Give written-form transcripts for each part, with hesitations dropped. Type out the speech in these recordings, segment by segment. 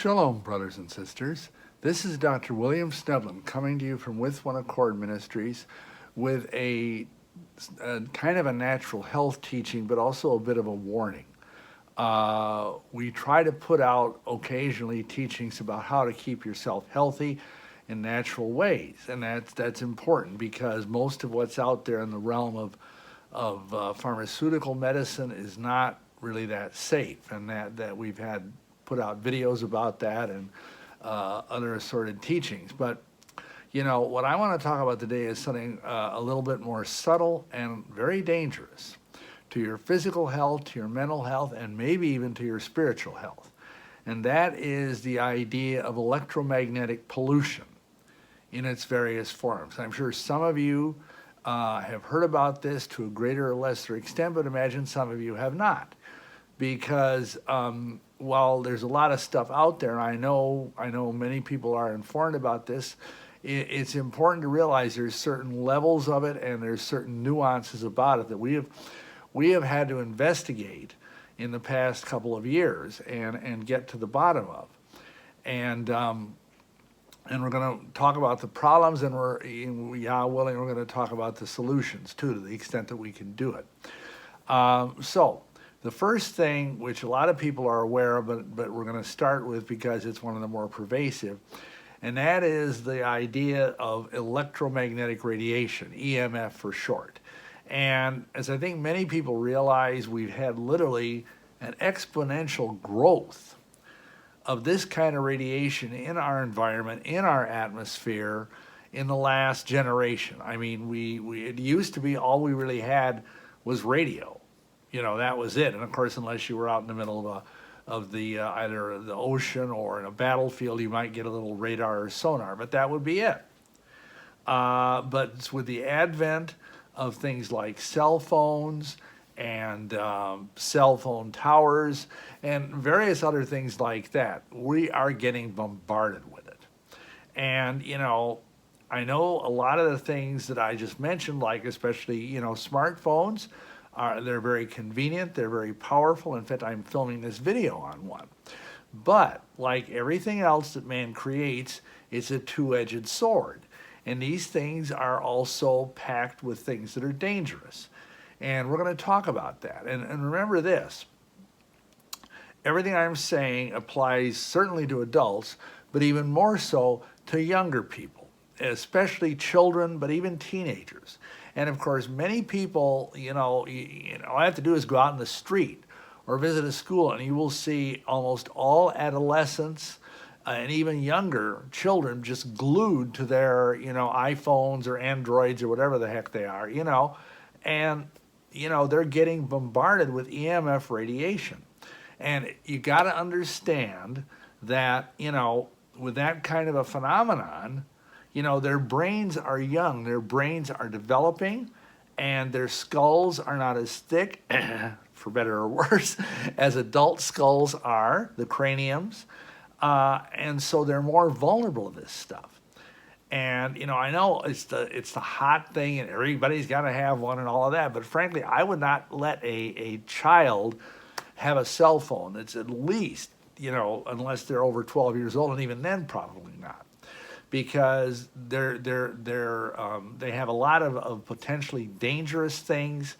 Shalom, brothers and sisters. This is Dr. William Schnoebelen coming to you from One Accord Ministries with a kind of a natural health teaching, but also a bit of a warning. We try to put out occasionally teachings about how to keep yourself healthy in natural ways, and that's important because most of what's out there in the realm of pharmaceutical medicine is not really that safe, and that we've had put out videos about that and other assorted teachings. But you know, what I want to talk about today is something a little bit more subtle and very dangerous to your physical health, to your mental health, and maybe even to your spiritual health. And that is the idea of electromagnetic pollution in its various forms. I'm sure some of you have heard about this to a greater or lesser extent, but imagine some of you have not. Because while there's a lot of stuff out there, I know many people are informed about this, it's important to realize there's certain levels of it and there's certain nuances about it that we have had to investigate in the past couple of years and get to the bottom of. And we're going to talk about the problems, and Yah willing, we're going to talk about the solutions too, to the extent that we can do it. So the first thing, which a lot of people are aware of, but we're going to start with because it's one of the more pervasive, and that is the idea of electromagnetic radiation, EMF for short. And as I think many people realize, we've had literally an exponential growth of this kind of radiation in our environment, in our atmosphere, in the last generation. I mean, it used to be all we really had was radio. You know, that was it. And of course, unless you were out in the middle of either the ocean or in a battlefield, you might get a little radar or sonar, but that would be it. But with the advent of things like cell phones and cell phone towers and various other things like that, we are getting bombarded with it. And, you know, I know a lot of the things that I just mentioned, like especially, you know, smartphones, they're very convenient, they're very powerful. In fact, I'm filming this video on one. But like everything else that man creates, it's a two-edged sword. And these things are also packed with things that are dangerous. And we're going to talk about that. And remember this, everything I'm saying applies certainly to adults, but even more so to younger people, especially children, but even teenagers. And of course, many people, you know, all I have to do is go out in the street or visit a school, and you will see almost all adolescents and even younger children just glued to their, you know, iPhones or Androids or whatever the heck they are, you know, and, you know, they're getting bombarded with EMF radiation. And you got to understand that, you know, with that kind of a phenomenon, you know, their brains are young, their brains are developing, and their skulls are not as thick, for better or worse, as adult skulls are, the craniums, and so they're more vulnerable to this stuff. And, you know, I know it's the hot thing, and everybody's got to have one and all of that, but frankly, I would not let a child have a cell phone that's at least, you know, unless they're over 12 years old, and even then probably not. Because they have a lot of potentially dangerous things,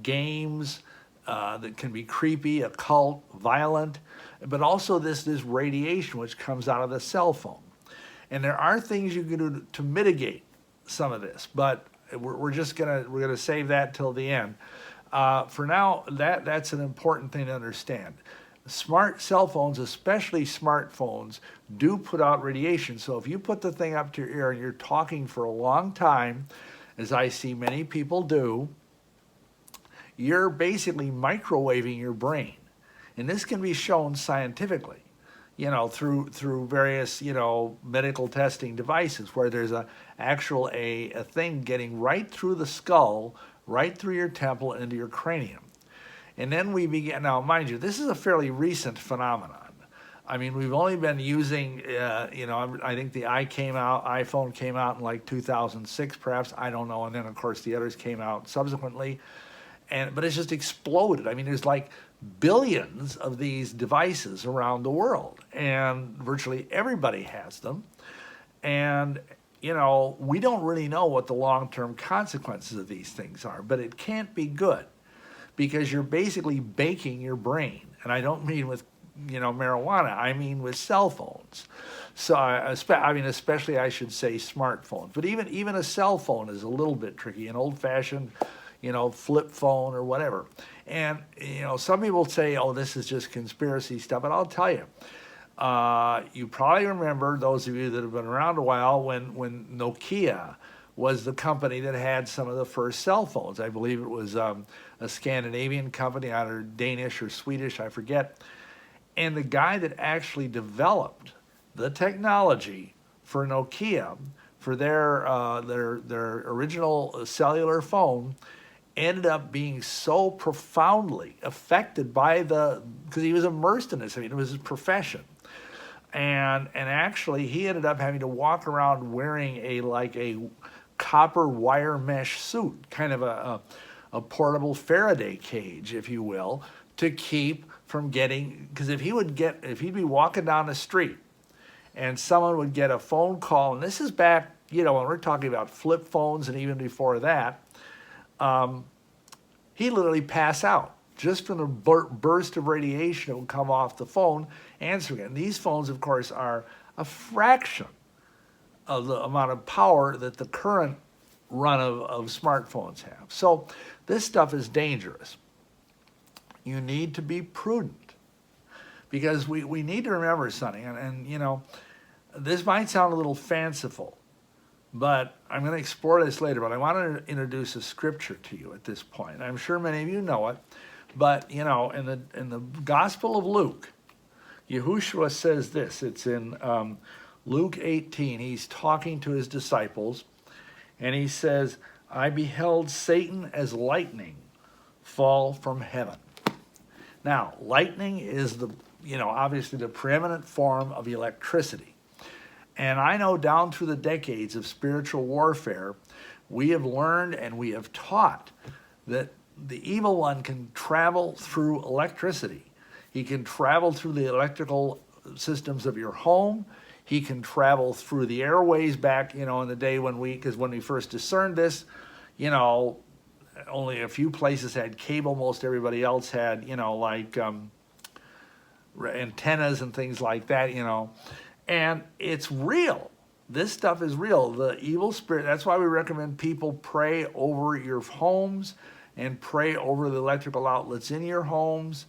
games that can be creepy, occult, violent, but also this radiation which comes out of the cell phone. And there are things you can do to mitigate some of this, but we're gonna save that till the end. For now, that's an important thing to understand. Smart cell phones, especially smartphones, do put out radiation. So if you put the thing up to your ear and you're talking for a long time, as I see many people do, you're basically microwaving your brain. And this can be shown scientifically, you know, through various, you know, medical testing devices where there's a thing getting right through the skull, right through your temple into your cranium. And then we began, now mind you, this is a fairly recent phenomenon. I mean, we've only been using, you know, I think the iPhone came out in like 2006 perhaps, I don't know, and then of course the others came out subsequently. but it's just exploded. I mean, there's like billions of these devices around the world, and virtually everybody has them. And, we don't really know what the long-term consequences of these things are, but it can't be good because you're basically baking your brain. And I don't mean with, marijuana, I mean with cell phones. So, especially I should say smartphones, but even a cell phone is a little bit tricky, an old-fashioned, flip phone or whatever. And, some people say, oh, this is just conspiracy stuff, but I'll tell you, you probably remember, those of you that have been around a while, when Nokia was the company that had some of the first cell phones. I believe it was a Scandinavian company, either Danish or Swedish, I forget. And the guy that actually developed the technology for Nokia, for their original cellular phone, ended up being so profoundly affected by because he was immersed in this. I mean, it was his profession. And actually, he ended up having to walk around wearing a copper wire mesh suit, kind of a portable Faraday cage, if you will, to keep from getting, because if he'd be walking down the street and someone would get a phone call, and this is back, when we're talking about flip phones and even before that, he'd literally pass out just from the burst of radiation that would come off the phone answering it. And these phones, of course, are a fraction of the amount of power that the current run of smartphones have. So this stuff is dangerous. You need to be prudent because we need to remember something. And this might sound a little fanciful, but I'm going to explore this later. But I want to introduce a scripture to you at this point. I'm sure many of you know it, but in the Gospel of Luke, Yahushua says this. It's in Luke 18. He's talking to his disciples, and he says, "I beheld Satan as lightning fall from heaven." Now, lightning is obviously the preeminent form of electricity. And I know down through the decades of spiritual warfare, we have learned and we have taught that the evil one can travel through electricity. He can travel through the electrical systems of your home. He can travel through the airways back, in the day when we first discerned this, only a few places had cable. Most everybody else had, antennas and things like that, And it's real. This stuff is real. The evil spirit, that's why we recommend people pray over your homes and pray over the electrical outlets in your homes.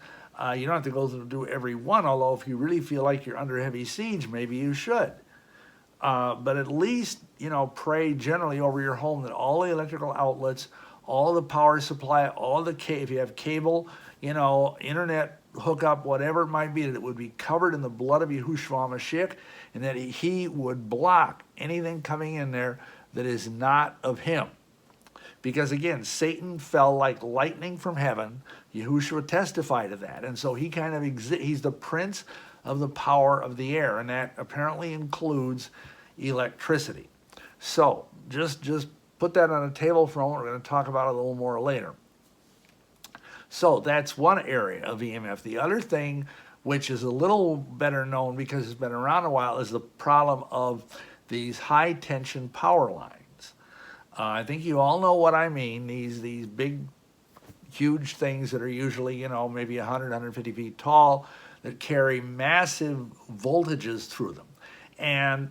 You don't have to go through do every one, although if you really feel like you're under heavy siege, maybe you should. But at least, pray generally over your home that all the electrical outlets, all the power supply, if you have cable, internet hookup, whatever it might be, that it would be covered in the blood of Yahushua Mashiach, and that he would block anything coming in there that is not of him. Because again, Satan fell like lightning from heaven. Yahushua testified to that. And so he he's the prince of the power of the air, and that apparently includes electricity. So just put that on a table for a moment. We're going to talk about it a little more later. So that's one area of EMF. The other thing, which is a little better known because it's been around a while, is the problem of these high tension power lines. I think you all know what I mean. These big, huge things that are usually, maybe 100, 150 feet tall, that carry massive voltages through them. And,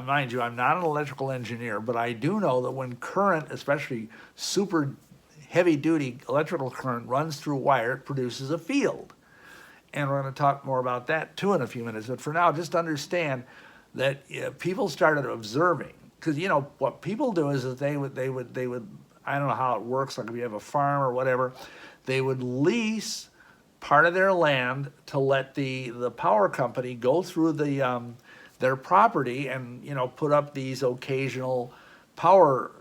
mind you, I'm not an electrical engineer, but I do know that when current, especially super heavy-duty electrical current, runs through wire, it produces a field. And we're going to talk more about that, too, in a few minutes. But for now, just understand that people started observing. Because, what people do is that they would, I don't know how it works, like if you have a farm or whatever, they would lease part of their land to let the power company go through their property and, put up these occasional power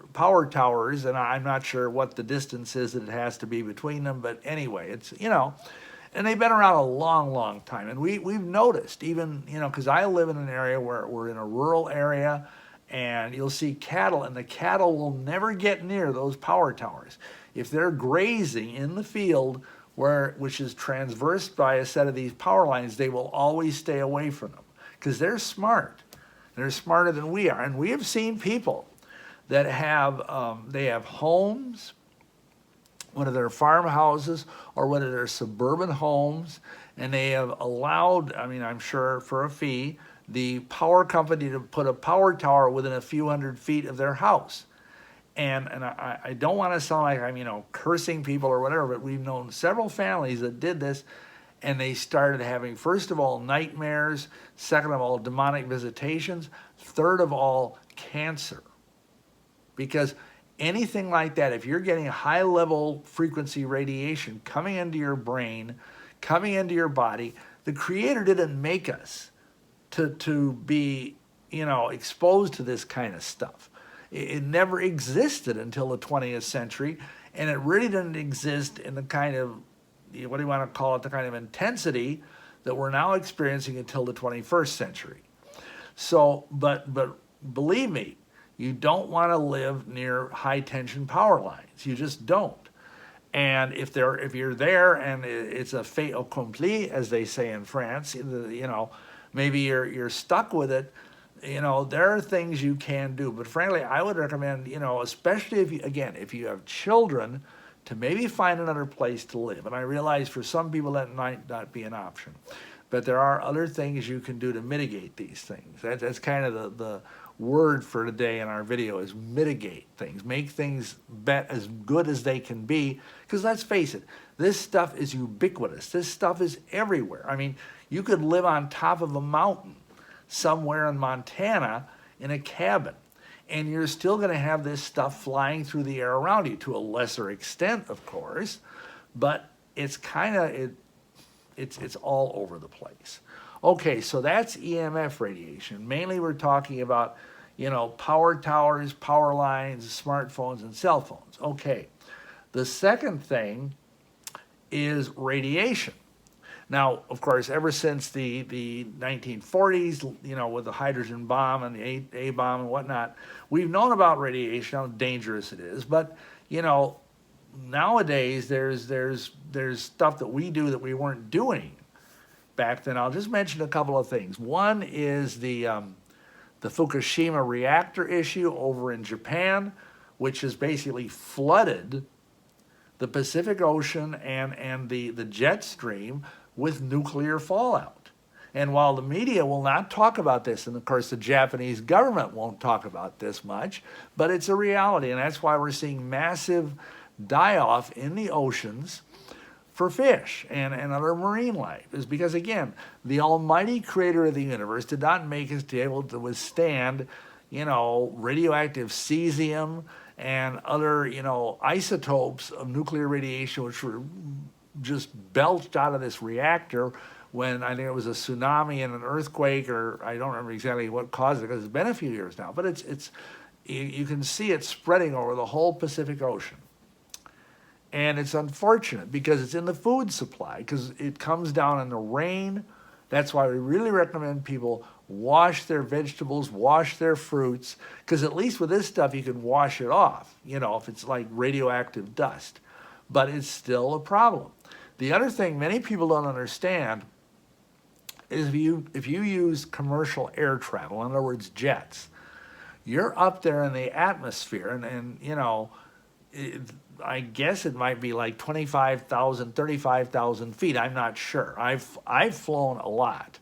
towers. And I'm not sure what the distance is that it has to be between them, but anyway, it's, and they've been around a long, long time. And we've noticed even, because I live in an area where we're in a rural area, and you'll see cattle, and the cattle will never get near those power towers. If they're grazing in the field, which is traversed by a set of these power lines, they will always stay away from them because they're smart. They're smarter than we are. And we have seen people that have, they have homes, whether they're farmhouses or whether they're suburban homes, and they have allowed, I mean, I'm sure for a fee, the power company to put a power tower within a few hundred feet of their house. And I don't want to sound like I'm, cursing people or whatever, but we've known several families that did this, and they started having, first of all, nightmares, second of all, demonic visitations, third of all, cancer. Because anything like that, if you're getting high-level frequency radiation coming into your brain, coming into your body, the Creator didn't make us to be, exposed to this kind of stuff. It never existed until the 20th century, and it really didn't exist in the kind of, what do you want to call it, the kind of intensity that we're now experiencing until the 21st century. So, but believe me, you don't want to live near high-tension power lines. You just don't. And if you're there and it's a fait accompli, as they say in France, maybe you're stuck with it. There are things you can do, but frankly, I would recommend, especially if you have children, to maybe find another place to live. And I realize for some people that might not be an option, but there are other things you can do to mitigate these things. That's kind of the word for today in our video, is mitigate things, make things as good as they can be. Because let's face it, this stuff is ubiquitous. This stuff is everywhere. I mean, you could live on top of a mountain somewhere in Montana in a cabin, and you're still going to have this stuff flying through the air around you, to a lesser extent, of course, but it's kind of, it's all over the place. Okay, so that's EMF radiation. Mainly we're talking about, power towers, power lines, smartphones, and cell phones. Okay, the second thing is radiation. Now, of course, ever since the 1940s, with the hydrogen bomb and the A bomb and whatnot, we've known about radiation, how dangerous it is. But, nowadays there's stuff that we do that we weren't doing back then. I'll just mention a couple of things. One is the Fukushima reactor issue over in Japan, which has basically flooded the Pacific Ocean and the jet stream with nuclear fallout. And while the media will not talk about this, and of course the Japanese government won't talk about this much, but it's a reality, and that's why we're seeing massive die-off in the oceans for fish and other marine life, is because, again, the almighty creator of the universe did not make us to be able to withstand, radioactive cesium and other, isotopes of nuclear radiation, which were just belched out of this reactor when I think it was a tsunami and an earthquake, or I don't remember exactly what caused it, because it's been a few years now, but you can see it spreading over the whole Pacific Ocean. And it's unfortunate because it's in the food supply, because it comes down in the rain. That's why we really recommend people wash their vegetables, wash their fruits, because at least with this stuff you can wash it off, if it's like radioactive dust. But it's still a problem. The other thing many people don't understand is if you use commercial air travel, in other words, jets, you're up there in the atmosphere, and I guess it might be like 25,000, 35,000 feet. I'm not sure. I've flown a lot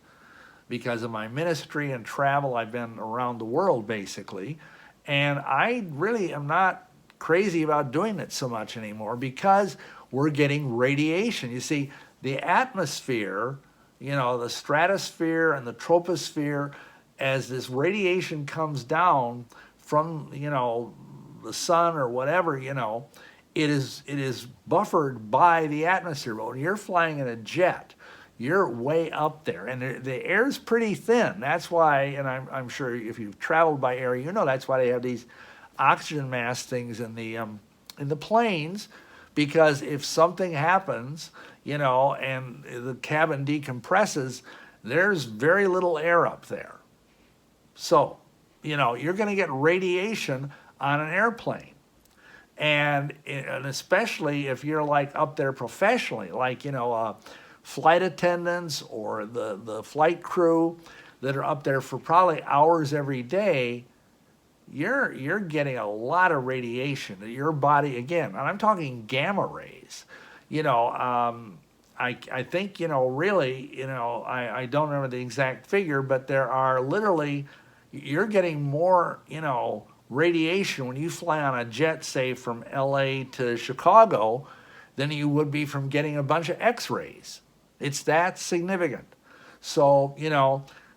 because of my ministry and travel. I've been around the world basically, and I really am not crazy about doing it so much anymore because we're getting radiation. You see, the atmosphere, the stratosphere and the troposphere, as this radiation comes down from, the sun or whatever, it is buffered by the atmosphere. But when you're flying in a jet, you're way up there, and the air's pretty thin. That's why, and I'm sure if you've traveled by air, that's why they have these oxygen mask things in the planes, because if something happens, and the cabin decompresses, there's very little air up there. So you're going to get radiation on an airplane. And especially if you're like up there professionally, like, flight attendants or the flight crew that are up there for probably hours every day, you're getting a lot of radiation. Your body, again, and I'm talking gamma rays. I think, really, I don't remember the exact figure, but there are literally, you're getting more, radiation when you fly on a jet, say from LA to Chicago, than you would be from getting a bunch of x-rays. It's that significant. So,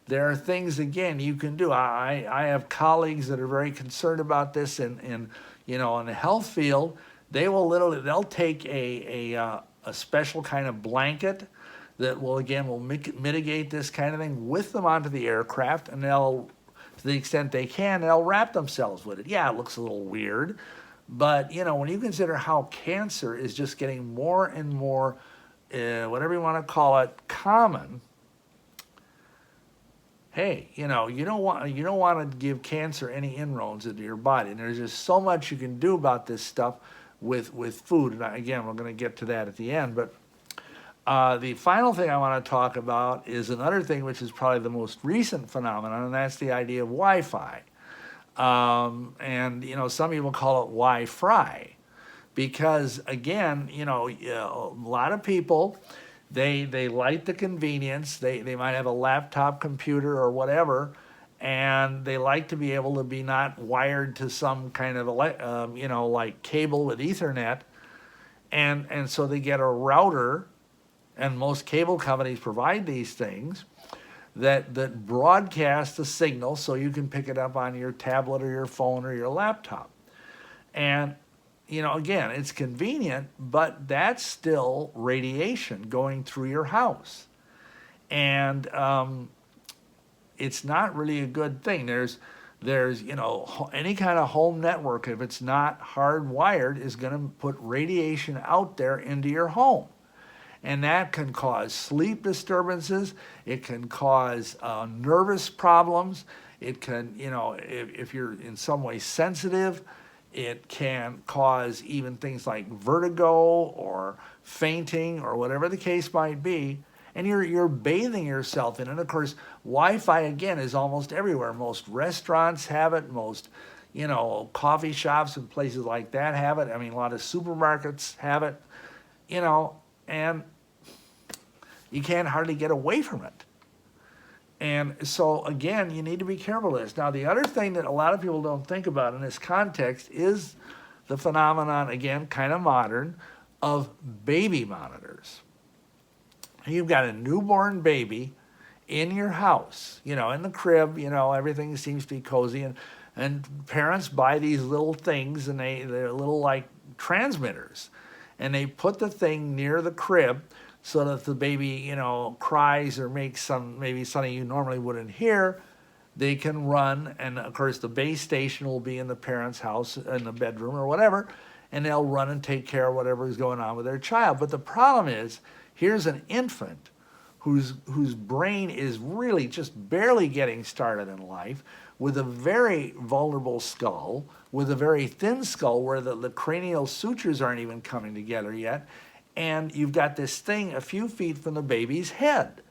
there are things, again, you can do. I have colleagues that are very concerned about this in the health field. They'll take a special kind of blanket that will mitigate this kind of thing with them onto the aircraft, and they'll, to the extent they can, they'll wrap themselves with it. Yeah, it looks a little weird, but when you consider how cancer is just getting more and more, whatever you want to call it, common. Hey, you don't want to give cancer any inroads into your body, and there's just so much you can do about this stuff with food. And again, we're going to get to that at the end, but the final thing I want to talk about is another thing which is probably the most recent phenomenon, and that's the idea of Wi-Fi. And some people call it Wi-Fry, because again, a lot of people, they like the convenience. They might have a laptop computer or whatever, and they like to be able to be not wired to some kind of like cable with Ethernet, and so they get a router. And most cable companies provide these things that broadcast the signal so you can pick it up on your tablet or your phone or your laptop. And, again, it's convenient, but that's still radiation going through your house. And it's not really a good thing. There's any kind of home network, if it's not hardwired, is going to put radiation out there into your home. And that can cause sleep disturbances. It can cause nervous problems. It can, if you're in some way sensitive, it can cause even things like vertigo or fainting or whatever the case might be. And you're bathing yourself in it. And of course, Wi-Fi, again, is almost everywhere. Most restaurants have it. Most, coffee shops and places like that have it. I mean, a lot of supermarkets have it, and you can't hardly get away from it. And so, again, you need to be careful of this. Now, the other thing that a lot of people don't think about in this context is the phenomenon, again, kind of modern, of baby monitors. You've got a newborn baby in your house, in the crib, everything seems to be cozy, and parents buy these little things, and they're little like transmitters, and they put the thing near the crib so that if the baby, cries or makes maybe something you normally wouldn't hear, they can run, and of course the base station will be in the parent's house, in the bedroom or whatever, and they'll run and take care of whatever is going on with their child. But the problem is, here's an infant whose brain is really just barely getting started in life, with a very vulnerable skull, with a very thin skull where the cranial sutures aren't even coming together yet, and you've got this thing a few feet from the baby's head,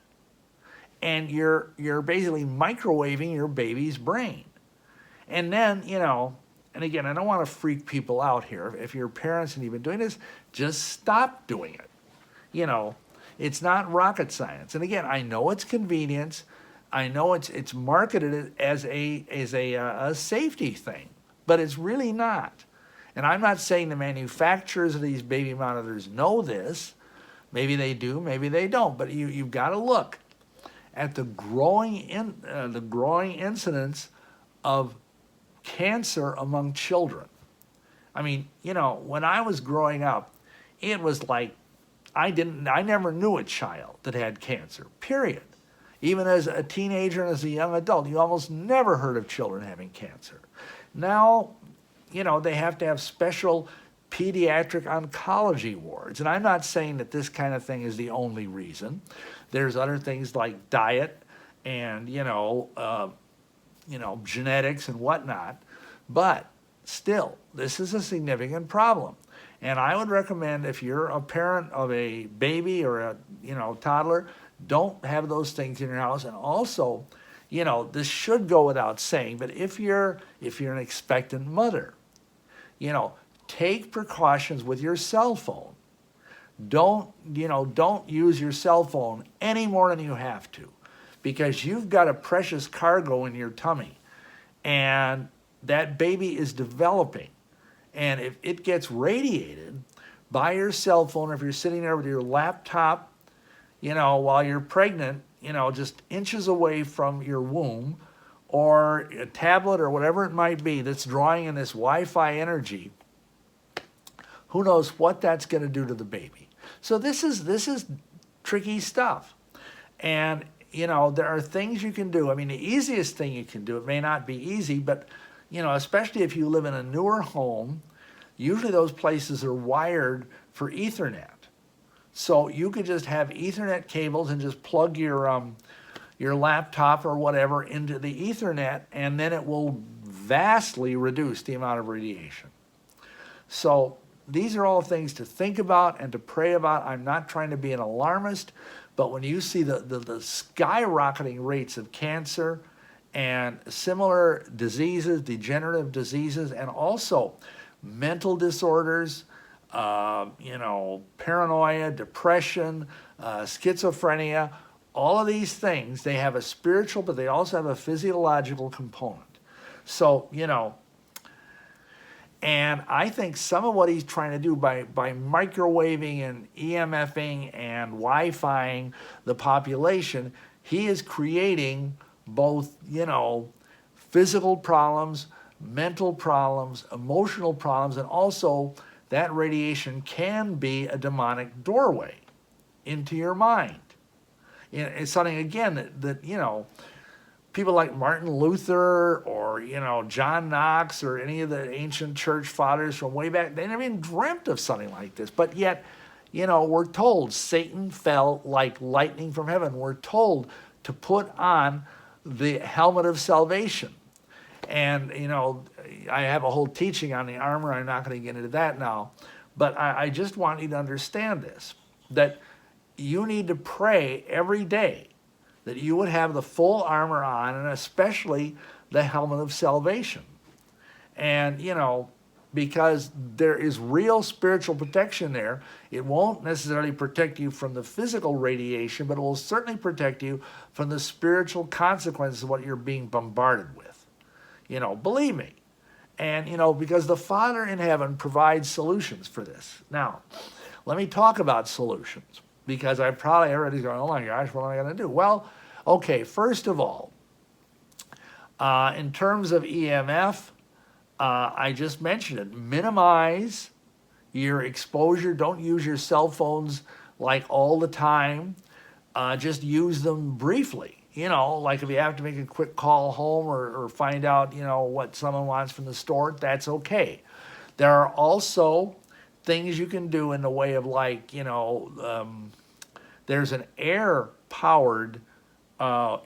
and you're basically microwaving your baby's brain. And then, and again, I don't want to freak people out here. If your parents and you've been doing this, just stop doing it. It's not rocket science. And again, I know it's convenience. I know it's marketed as a safety thing, but it's really not. And I'm not saying the manufacturers of these baby monitors know this. Maybe they do, maybe they don't. But you've got to look at the growing incidence of cancer among children. I mean, when I was growing up, it was like I never knew a child that had cancer, period. Even as a teenager and as a young adult, you almost never heard of children having cancer. Now, they have to have special pediatric oncology wards. And I'm not saying that this kind of thing is the only reason. There's other things like diet and, genetics and whatnot. But still, this is a significant problem. And I would recommend, if you're a parent of a baby or a toddler, don't have those things in your house. And also, this should go without saying, but if you're an expectant mother, take precautions with your cell phone. Don't use your cell phone any more than you have to, because you've got a precious cargo in your tummy, and that baby is developing. And if it gets radiated by your cell phone, if you're sitting there with your laptop, while you're pregnant, just inches away from your womb, or a tablet or whatever it might be that's drawing in this Wi-Fi energy, who knows what that's going to do to the baby. So this is tricky stuff. And, there are things you can do. I mean, the easiest thing you can do, it may not be easy, but, especially if you live in a newer home, usually those places are wired for Ethernet. So you could just have Ethernet cables and just plug your laptop or whatever into the Ethernet, and then it will vastly reduce the amount of radiation. So these are all things to think about and to pray about. I'm not trying to be an alarmist, but when you see the skyrocketing rates of cancer and similar diseases, degenerative diseases, and also mental disorders, paranoia, depression, schizophrenia, all of these things, they have a spiritual, but they also have a physiological component. So, and I think some of what he's trying to do by microwaving and EMFing and Wi-Fiing the population, he is creating both, physical problems, mental problems, emotional problems, and also that radiation can be a demonic doorway into your mind. It's something, again, that people like Martin Luther or, John Knox or any of the ancient church fathers from way back, they never even dreamt of something like this. But yet, we're told Satan fell like lightning from heaven. We're told to put on the helmet of salvation. And, I have a whole teaching on the armor. I'm not going to get into that now. But I just want you to understand this, that you need to pray every day that you would have the full armor on, and especially the helmet of salvation. And, because there is real spiritual protection there. It won't necessarily protect you from the physical radiation, but it will certainly protect you from the spiritual consequences of what you're being bombarded with. Believe me. And, because the Father in heaven provides solutions for this. Now, let me talk about solutions, because I probably already going, oh my gosh, what am I going to do? Well, okay, first of all, in terms of EMF, I just mentioned it. Minimize your exposure. Don't use your cell phones like all the time. Just use them briefly. Like if you have to make a quick call home or find out, what someone wants from the store, that's okay. There are also things you can do in the way of there's an air-powered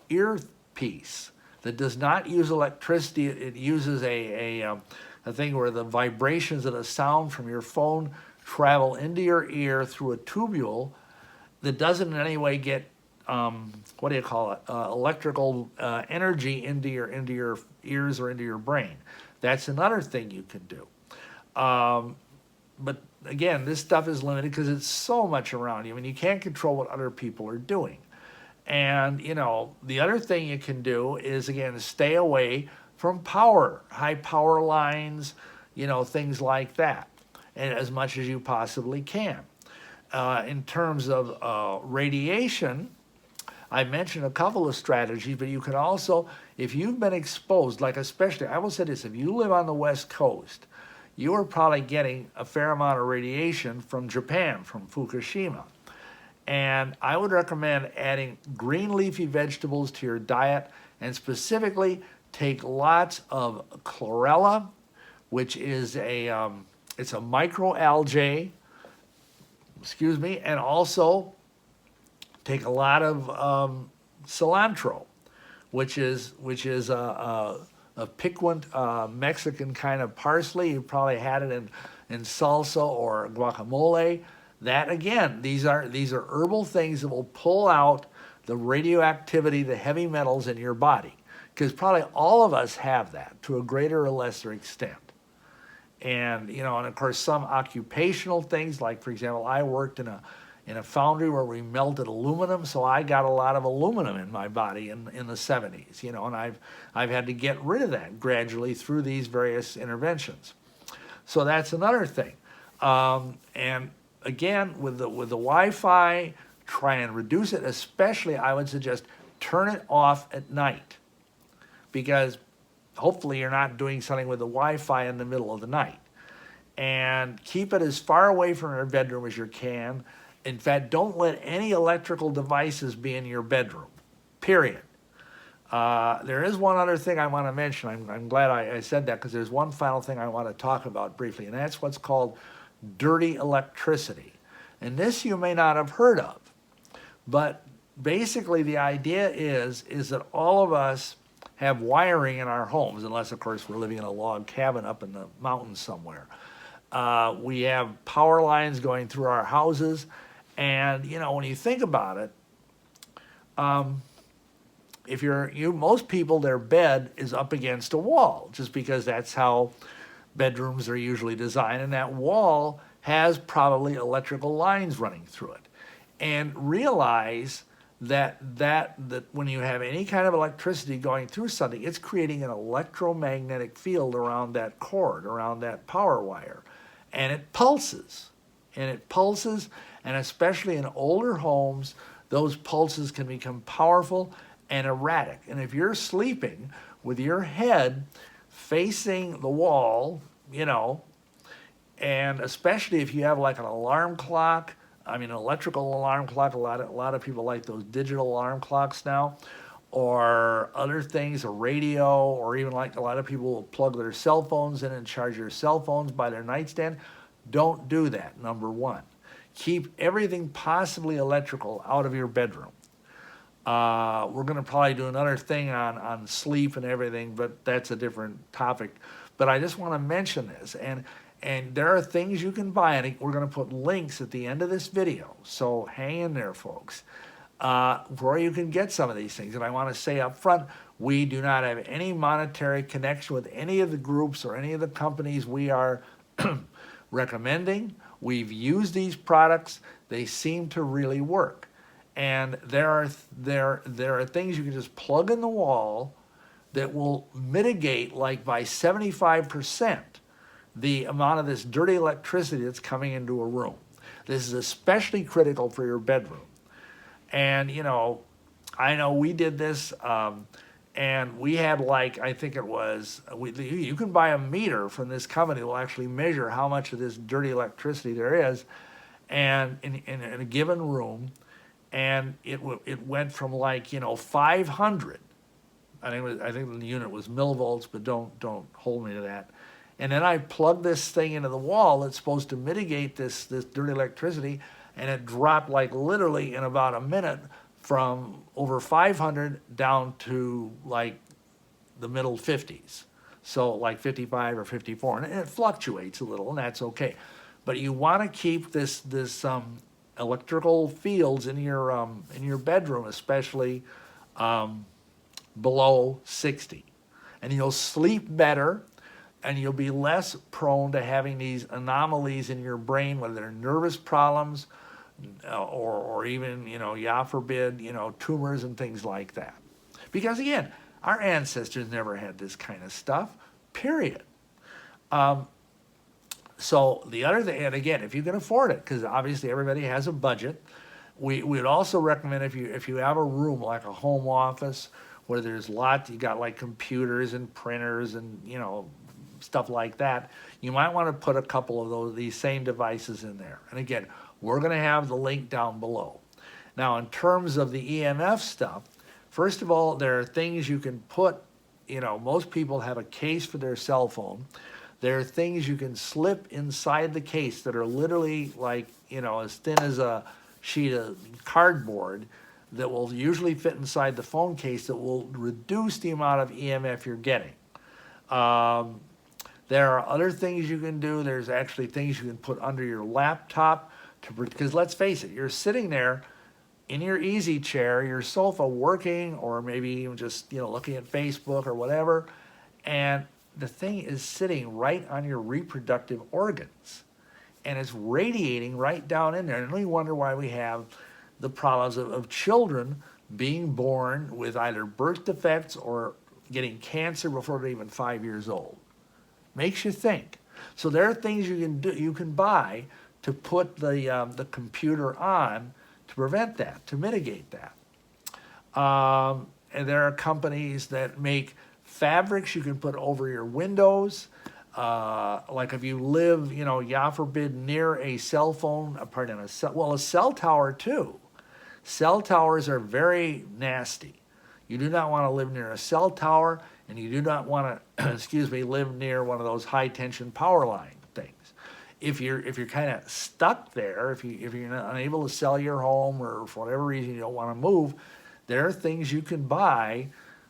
earpiece that does not use electricity. It uses a thing where the vibrations of the sound from your phone travel into your ear through a tubule that doesn't in any way get electrical energy into your ears or into your brain. That's another thing you can do. But again, this stuff is limited because it's so much around you. I mean, you can't control what other people are doing. And, the other thing you can do is, again, stay away from high power lines, things like that, and as much as you possibly can. In terms of radiation, I mentioned a couple of strategies, but you can also, if you've been exposed, like especially, I will say this, if you live on the West Coast, you are probably getting a fair amount of radiation from Japan, from Fukushima. And I would recommend adding green leafy vegetables to your diet, and specifically take lots of Chlorella, which is it's a microalgae, and also take a lot of cilantro, which is a piquant Mexican kind of parsley. You probably had it in salsa or guacamole. That again, these are herbal things that will pull out the radioactivity, the heavy metals in your body, because probably all of us have that to a greater or lesser extent. And and of course some occupational things, like for example, I worked in a foundry where we melted aluminum, so I got a lot of aluminum in my body in the 70s, and I've had to get rid of that gradually through these various interventions. So that's another thing. And again, with the Wi-Fi, try and reduce it. Especially, I would suggest turn it off at night, because hopefully you're not doing something with the Wi-Fi in the middle of the night. And keep it as far away from your bedroom as you can. In fact, don't let any electrical devices be in your bedroom, period. There is one other thing I want to mention. I'm glad I said that, because there's one final thing I want to talk about briefly, and that's what's called dirty electricity. And this you may not have heard of, but basically the idea is that all of us have wiring in our homes, unless of course we're living in a log cabin up in the mountains somewhere. We have power lines going through our houses, and when you think about it, if most people, their bed is up against a wall, just because that's how bedrooms are usually designed, and that wall has probably electrical lines running through it. And realize that when you have any kind of electricity going through something, it's creating an electromagnetic field around that cord, around that power wire, and it pulses. And especially in older homes, those pulses can become powerful and erratic. And if you're sleeping with your head facing the wall, and especially if you have like an alarm clock, an electrical alarm clock, a lot of people like those digital alarm clocks now, or other things, a radio, or even like a lot of people will plug their cell phones in and charge their cell phones by their nightstand. Don't do that, number one. Keep everything possibly electrical out of your bedroom. We're going to probably do another thing on sleep and everything, but that's a different topic. But I just want to mention this. And there are things you can buy, and we're going to put links at the end of this video. So hang in there, folks, where you can get some of these things. And I want to say up front, we do not have any monetary connection with any of the groups or any of the companies we are recommending. We've used these products. They seem to really work. And there are things you can just plug in the wall that will mitigate, like by 75%, the amount of this dirty electricity that's coming into a room. This is especially critical for your bedroom. And I know we did this, and we had you can buy a meter from this company that will actually measure how much of this dirty electricity there is, and in a given room, and it went from 500. I think the unit was millivolts, but don't hold me to that. And then I plugged this thing into the wall that's supposed to mitigate this dirty electricity, and it dropped literally in about a minute from over 500 down to the middle 50s. So 55 or 54, and it fluctuates a little, and that's okay. But you want to keep this electrical fields in your bedroom, especially below 60, and you'll sleep better. And you'll be less prone to having these anomalies in your brain, whether they're nervous problems or even, Yah forbid, tumors and things like that. Because again, our ancestors never had this kind of stuff, period. So the other thing, and again, if you can afford it, because obviously everybody has a budget, we'd also recommend if you have a room like a home office where there's you got computers and printers and, stuff like that, you might want to put a couple of these same devices in there. And again, we're going to have the link down below. Now, in terms of the EMF stuff, first of all, there are things you can put, most people have a case for their cell phone. There are things you can slip inside the case that are literally as thin as a sheet of cardboard that will usually fit inside the phone case that will reduce the amount of EMF you're getting. There are other things you can do. There's actually things you can put under your laptop because let's face it, you're sitting there in your easy chair, your sofa, working, or maybe even just looking at Facebook or whatever, and the thing is sitting right on your reproductive organs, and it's radiating right down in there. And we wonder why we have the problems of children being born with either birth defects or getting cancer before they're even 5 years old. Makes you think. So there are things you can do, you can buy to put the computer on to prevent that, to mitigate that. And there are companies that make fabrics you can put over your windows. Like if you live, Yah forbid, near a cell phone, a cell tower too. Cell towers are very nasty. You do not want to live near a cell tower, and you do not want to, live near one of those high tension power line things. If you're kind of stuck there, if you're not unable to sell your home, or for whatever reason you don't want to move, there are things you can buy,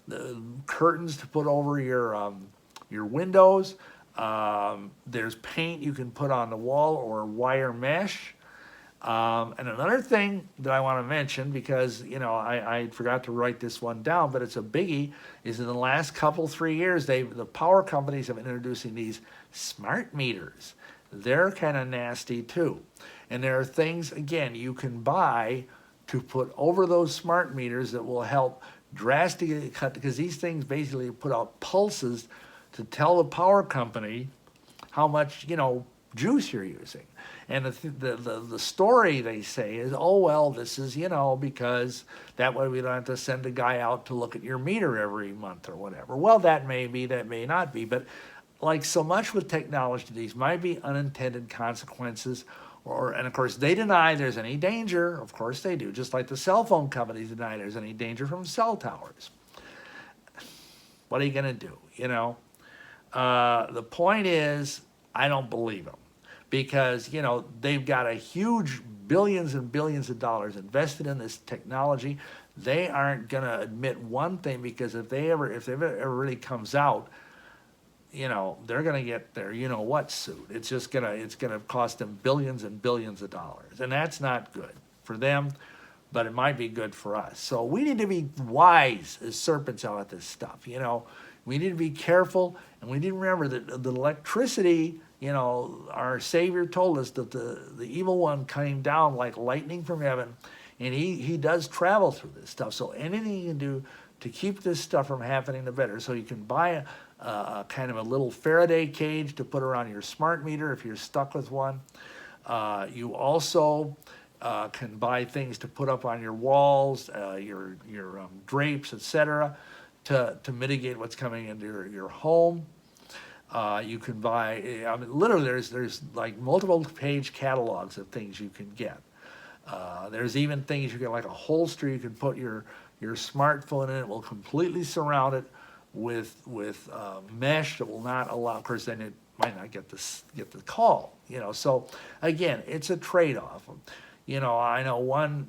the curtains to put over your windows. There's paint you can put on the wall, or wire mesh. And another thing that I want to mention, because I forgot to write this one down, but it's a biggie, is in the last 3 years, the power companies have been introducing these smart meters. They're kind of nasty too. And there are things, again, you can buy to put over those smart meters that will help drastically cut, because these things basically put out pulses to tell the power company how much, juice you're using. And the story they say is, oh, well, this is, because that way we don't have to send a guy out to look at your meter every month or whatever. Well, that may be, that may not be. But like so much with technology, these might be unintended consequences. And of course, they deny there's any danger. Of course they do. Just like the cell phone companies deny there's any danger from cell towers. What are you going to do? The point is, I don't believe them. Because, they've got a huge billions and billions of dollars invested in this technology. They aren't going to admit one thing, because if it ever really comes out, they're going to get their what suit. It's going to cost them billions and billions of dollars. And that's not good for them, but it might be good for us. So we need to be wise as serpents out at this stuff. We need to be careful, and we need to remember that the electricity, our Savior told us that the evil one came down like lightning from heaven, and he does travel through this stuff. So anything you can do to keep this stuff from happening, the better. So you can buy a kind of a little Faraday cage to put around your smart meter if you're stuck with one. You also can buy things to put up on your walls, your drapes, etc., to mitigate what's coming into your home. You can buy, literally there's like multiple page catalogs of things you can get. There's even things you get, like a holster you can put your smartphone in. It will completely surround it with mesh that will not allow, of course then it might not get the call. So again, it's a trade-off. I know one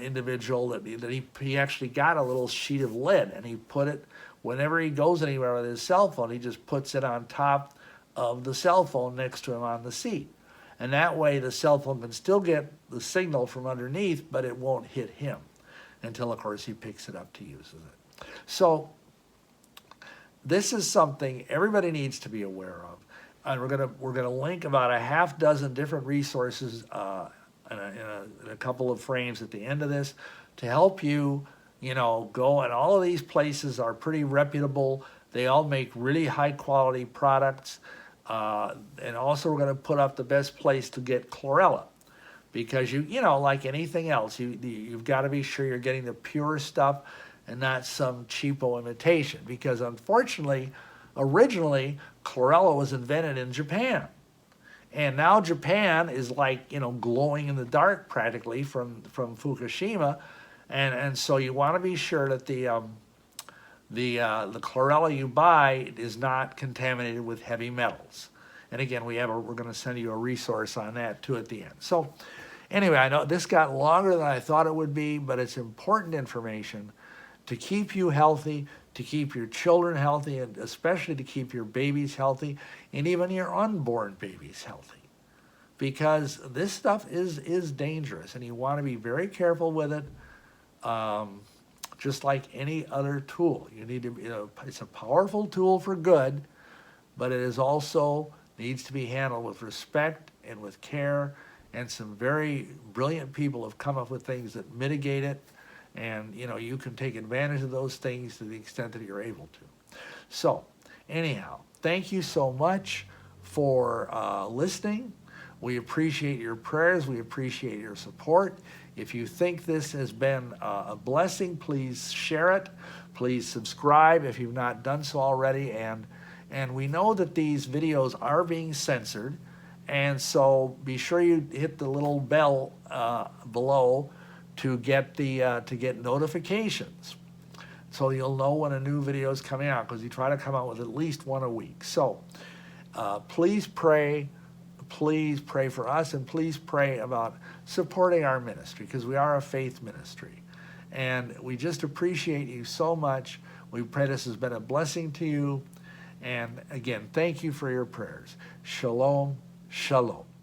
individual that he actually got a little sheet of lead, and he put it, whenever he goes anywhere with his cell phone, he just puts it on top of the cell phone next to him on the seat. And that way the cell phone can still get the signal from underneath, but it won't hit him until, of course, he picks it up to use it. So this is something everybody needs to be aware of. And we're gonna link about a half dozen different resources in a couple of frames at the end of this to help you, go. And all of these places are pretty reputable. They all make really high quality products. And also we're going to put up the best place to get Chlorella, because like anything else, you've got to be sure you're getting the pure stuff and not some cheapo imitation, because unfortunately, originally Chlorella was invented in Japan. And now Japan is like, glowing in the dark practically from Fukushima. And so you want to be sure that the Chlorella you buy is not contaminated with heavy metals. And again, we're going to send you a resource on that too at the end. So Anyway, I know this got longer than I thought it would be, but it's important information to keep you healthy, to keep your children healthy, and especially to keep your babies healthy, and even your unborn babies healthy. Because this stuff is dangerous, and you want to be very careful with it, just like any other tool. You need to, it's a powerful tool for good, but it is also needs to be handled with respect and with care, and some very brilliant people have come up with things that mitigate it, and you can take advantage of those things to the extent that you're able to. So anyhow, thank you so much for listening. We appreciate your prayers. We appreciate your support. If you think this has been a blessing, please share it. Please subscribe if you've not done so already. And we know that these videos are being censored, and so be sure you hit the little bell below to get notifications, so you'll know when a new video is coming out, because we try to come out with at least one a week. So please pray for us, and please pray about supporting our ministry, because we are a faith ministry, and we just appreciate you so much. We pray this has been a blessing to you, and again, thank you for your prayers. Shalom, shalom.